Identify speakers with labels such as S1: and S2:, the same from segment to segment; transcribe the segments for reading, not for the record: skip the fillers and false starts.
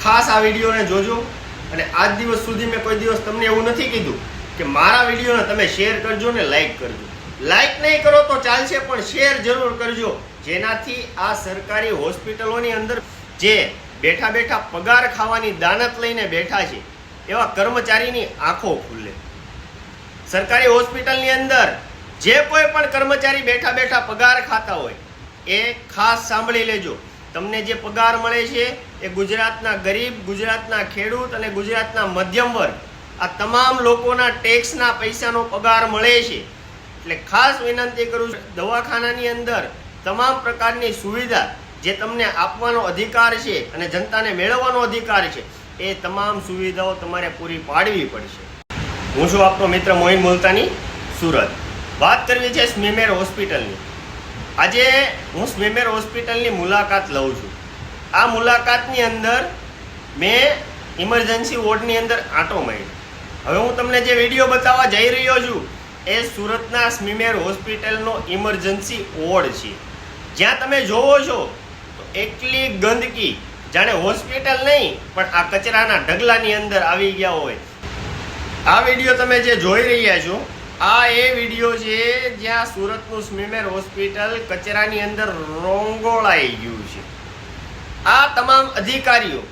S1: ખાસ આ વિડીયોને જોજો અને આજ દિવસ સુધી મેં કોઈ દિવસ તમને એવું નથી કીધું કે મારા વિડીયોને તમે શેર કરજો ને લાઈક કરજો. લાઈક નહીં કરો તો ચાલશે પણ શેર જરૂર કરજો, જેનાથી આ સરકારી હોસ્પિટલોની અંદર જે બેઠા બેઠા પગાર ખાવાની દાનત લઈને બેઠા છે એવા કર્મચારીની આંખો ખુલે. સરકારી હોસ્પિટલની અંદર જે કોઈ પણ કર્મચારી બેઠા બેઠા પગાર ખાતા હોય એ ખાસ સાંભળી લેજો. તમને જે પગાર મળે છે એ ગુજરાતના ગરીબ, ગુજરાતના ખેડૂત અને ગુજરાતના મધ્યમ વર્ગ આ તમામ લોકોના ટેક્સના પૈસાનો પગાર મળે છે. એટલે ખાસ વિનંતી કરું છું, દવાખાનાની અંદર તમામ પ્રકારની સુવિધા જે તમને આપવાનો અધિકાર છે અને જનતાને મેળવવાનો અધિકાર છે એ તમામ સુવિધાઓ તમારે પૂરી પાડવી પડશે. હું છું આપનો મિત્ર મોહિન મુલતાની, સુરત. વાત કરવી છે સ્મીમેર હોસ્પિટલની. આજે હું સ્મીમેર હોસ્પિટલની મુલાકાત લઉં છું. આ મુલાકાતની અંદર મેં ઇમરજન્સી વોર્ડની અંદર આંટો માર્યો. હવે હું તમને જે વિડીયો બતાવવા જઈ રહ્યો છું એ સુરતના સ્મીમેર હોસ્પિટલનો ઇમરજન્સી વોર્ડ છે. જ્યાં તમે જોવો છો તો એટલી ગંદકી, જાણે હોસ્પિટલ નહીં પણ આ કચરાના ઢગલાની અંદર આવી ગયા હોય. આ વિડીયો તમે જે જોઈ રહ્યા છો આ એ વિડીયો છે જ્યાં સુરતનું સ્મીમેર હોસ્પિટલ કચરાની અંદર રોંગોળાઈ ગયું છે. આ તમામ અધિકારીઓ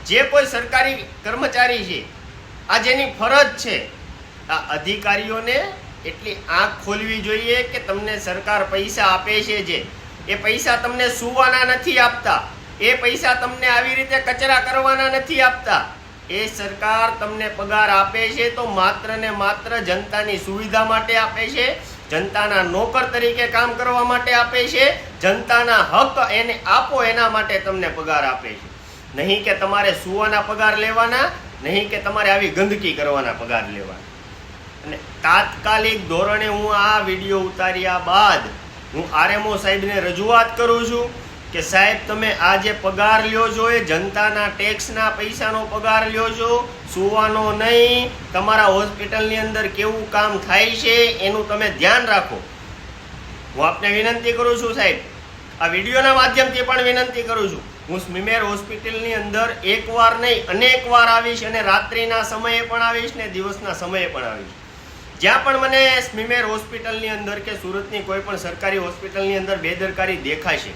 S1: જે કોઈ સરકારી કર્મચારી છે આ જેની ફરજ છે, આ અધિકારીઓને એટલી આંખ ખોલવી જોઈએ કે તમને સરકાર પૈસા આપે છે જે એ પૈસા તમને સુવાના નથી આપતા, એ પૈસા તમને આવી રીતે કચરા કરવાના નથી આપતા. એ સરકાર તમને પગાર આપે છે તો માત્ર ને માત્ર જનતાની સુવિધા માટે આપે છે, જનતાના નોકર તરીકે કામ કરવા માટે આપે છે, જનતાના હક એને આપો એના માટે તમને પગાર આપે છે. નહીં કે તમારે સુવાના પગાર લેવાના, નહીં કે તમારે આવી ગંદકી કરવાના પગાર લેવાના. અને તાત્કાલિક ધોરણે હું આ વિડીયો ઉતાર્યા બાદ હું આરએમઓ સાહેબને રજૂઆત કરું છું કે સાહેબ તમે આ જે પગાર લ્યો છો એ જનતાના ટેક્સના પૈસાનો પગાર લ્યો છો, સુવાનો નહીં. તમારા હોસ્પિટલની અંદર કેવું કામ થાય છે એનું તમે ધ્યાન રાખો. હું આપને વિનંતી કરું છું સાહેબ, આ વિડીયોના માધ્યમથી પણ વિનંતી કરું છું. હું સ્મીમેર હોસ્પિટલની અંદર એકવાર નહીં અનેક વાર આવીશ અને રાત્રિના સમયે પણ આવીશ ને દિવસના સમયે પણ આવીશ. જ્યાં પણ મને સ્મીમેર હોસ્પિટલની અંદર કે સુરતની કોઈ પણ સરકારી હોસ્પિટલની અંદર બેદરકારી દેખાશે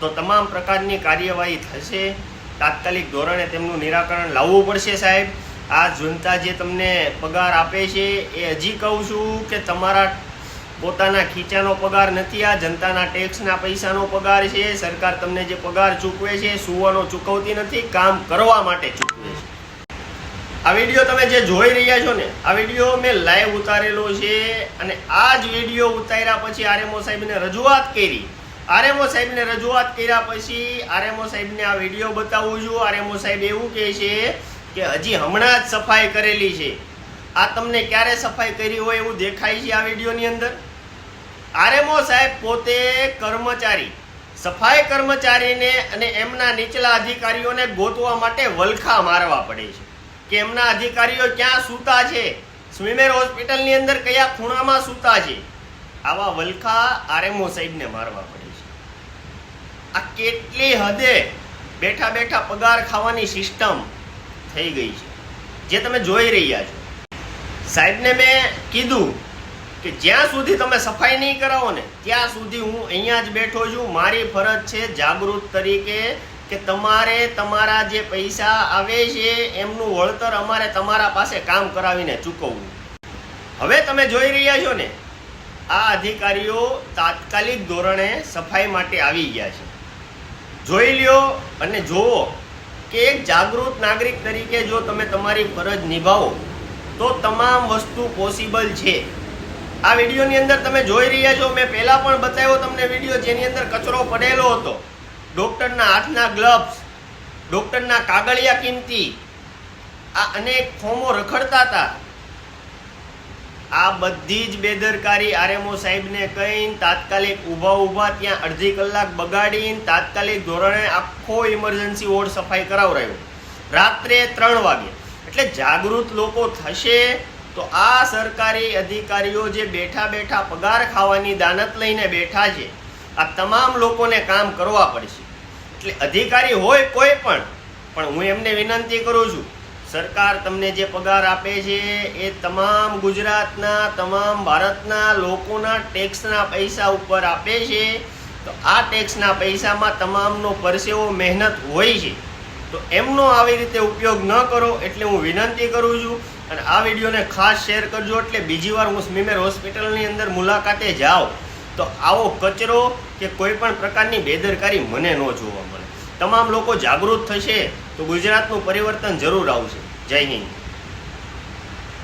S1: તો તમામ પ્રકારની કાર્યવાહી થશે. તાત્કાલિક ધોરણે તેમનું નિરાકરણ લાવવું પડશે સાહેબ. આ જનતા જે તમને પગાર આપે છે એ હજી કહું છું કે તમારા પોતાના ખીચાનો પગાર નથી, આ જનતાના ટેક્સના પૈસાનો પગાર છે. સરકાર તમને જે પગાર ચૂકવે છે સુવાનો ચૂકવતી નથી, કામ કરવા માટે ચૂકવે છે. આ વિડીયો તમે જે જોઈ રહ્યા છો ને આ વિડીયો મેં લાઈવ ઉતારેલો છે અને આ જ વિડીયો ઉતાર્યા પછી આરએમઓ સાહેબને રજૂઆત કરી. આરએમઓ સાહેબને રજૂઆત કર્યા પછી આરએમઓ સાહેબને આ વિડીયો બતાવું છું. આરએમઓ સાહેબ એવું કહે છે કે હજી હમણાં જ સફાઈ કરેલી છે. આ તમને ક્યારે સફાઈ કરી હોય એવું દેખાય છે આ વિડીયોની અંદર. આરએમઓ સાહેબ પોતે કર્મચારી, સફાઈ કર્મચારીને અને એમના નીચલા અધિકારીઓને ગોતવા માટે વલખા મારવા પડે છે કે એમના અધિકારીઓ ક્યાં સૂતા છે, સ્મીમેર હોસ્પિટલની અંદર કયા ખૂણામાં સૂતા છે. આવા વલખા આરએમઓ સાહેબને મારવા પડે છે. આ કેટલી હદે બેઠા બેઠા પગાર ખાવાની સિસ્ટમ થઈ ગઈ છે જે તમે જોઈ રહ્યા છો. સાહેબને મેં કીધું કે જ્યાં સુધી તમે સફાઈ નહીં કરાવો ને ત્યાં સુધી હું અહીંયા જ બેઠો છું. મારી ફરજ છે જાગૃત તરીકે કે તમારે તમારા જે પૈસા આવે છે એમનું વળતર અમારે તમારા પાસે કામ કરાવીને ચૂકવવું. હવે તમે જોઈ રહ્યા છો ને આ અધિકારીઓ તાત્કાલિક ધોરણે સફાઈ માટે આવી ગયા છે. જોઈ લ્યો અને જુઓ કે એક જાગૃત નાગરિક તરીકે જો તમે તમારી ફરજ નિભાવો તો તમામ વસ્તુ પોસિબલ છે. આ વિડીયોની અંદર તમે જોઈ રહ્યા છો, મેં પહેલા પણ બતાવ્યો તમને વિડીયો જેની અંદર કચરો પડેલો હતો, ડોક્ટરના હાથના ગ્લવ્સ, ડોક્ટરના કાગળિયા કિંમતી, આ અનેક ફોર્મો રખડતા હતા. આ બધી જ બેદરકારી આરએમઓ સાહેબને કહીને તાત્કાલિક ઊભા ત્યાં અડધી કલાક બગાડીને તાત્કાલિક ધોરણે આખો ઇમરજન્સી વોર્ડ સફાઈ કરાવરાયો રાત્રે 3 વાગે. એટલે જાગૃત લોકો થશે તો આ સરકારી અધિકારીઓ જે બેઠા બેઠા પગાર ખાવાની દાનત લઈને બેઠા છે આ તમામ લોકોને કામ કરવા પડશે. એટલે અધિકારી હોય કોઈ પણ પણ હું એમને વિનંતી કરું છું, સરકાર તમને જે પગાર આપે છે એ તમામ ગુજરાતના તમામ ભારતના લોકોના ટેક્સના પૈસા ઉપર આપે છે. તો આ ટેક્સના પૈસામાં તમામનો પરસેવો મહેનત હોય છે, તો એમનો આવી રીતે ઉપયોગ ન કરો એટલે હું વિનંતી કરું છું. અને આ વિડીયોને ખાસ શેર કરજો, એટલે બીજી વાર હું સ્મીમેર હોસ્પિટલની અંદર મુલાકાતે જાઉં તો આવો કચરો કે કોઈ પણ પ્રકારની બેદરકારી મને ન જોવા મળે. તમામ લોકો જાગૃત થશે તો ગુજરાતનું પરિવર્તન જરૂર આવશે. જય હિન્દ.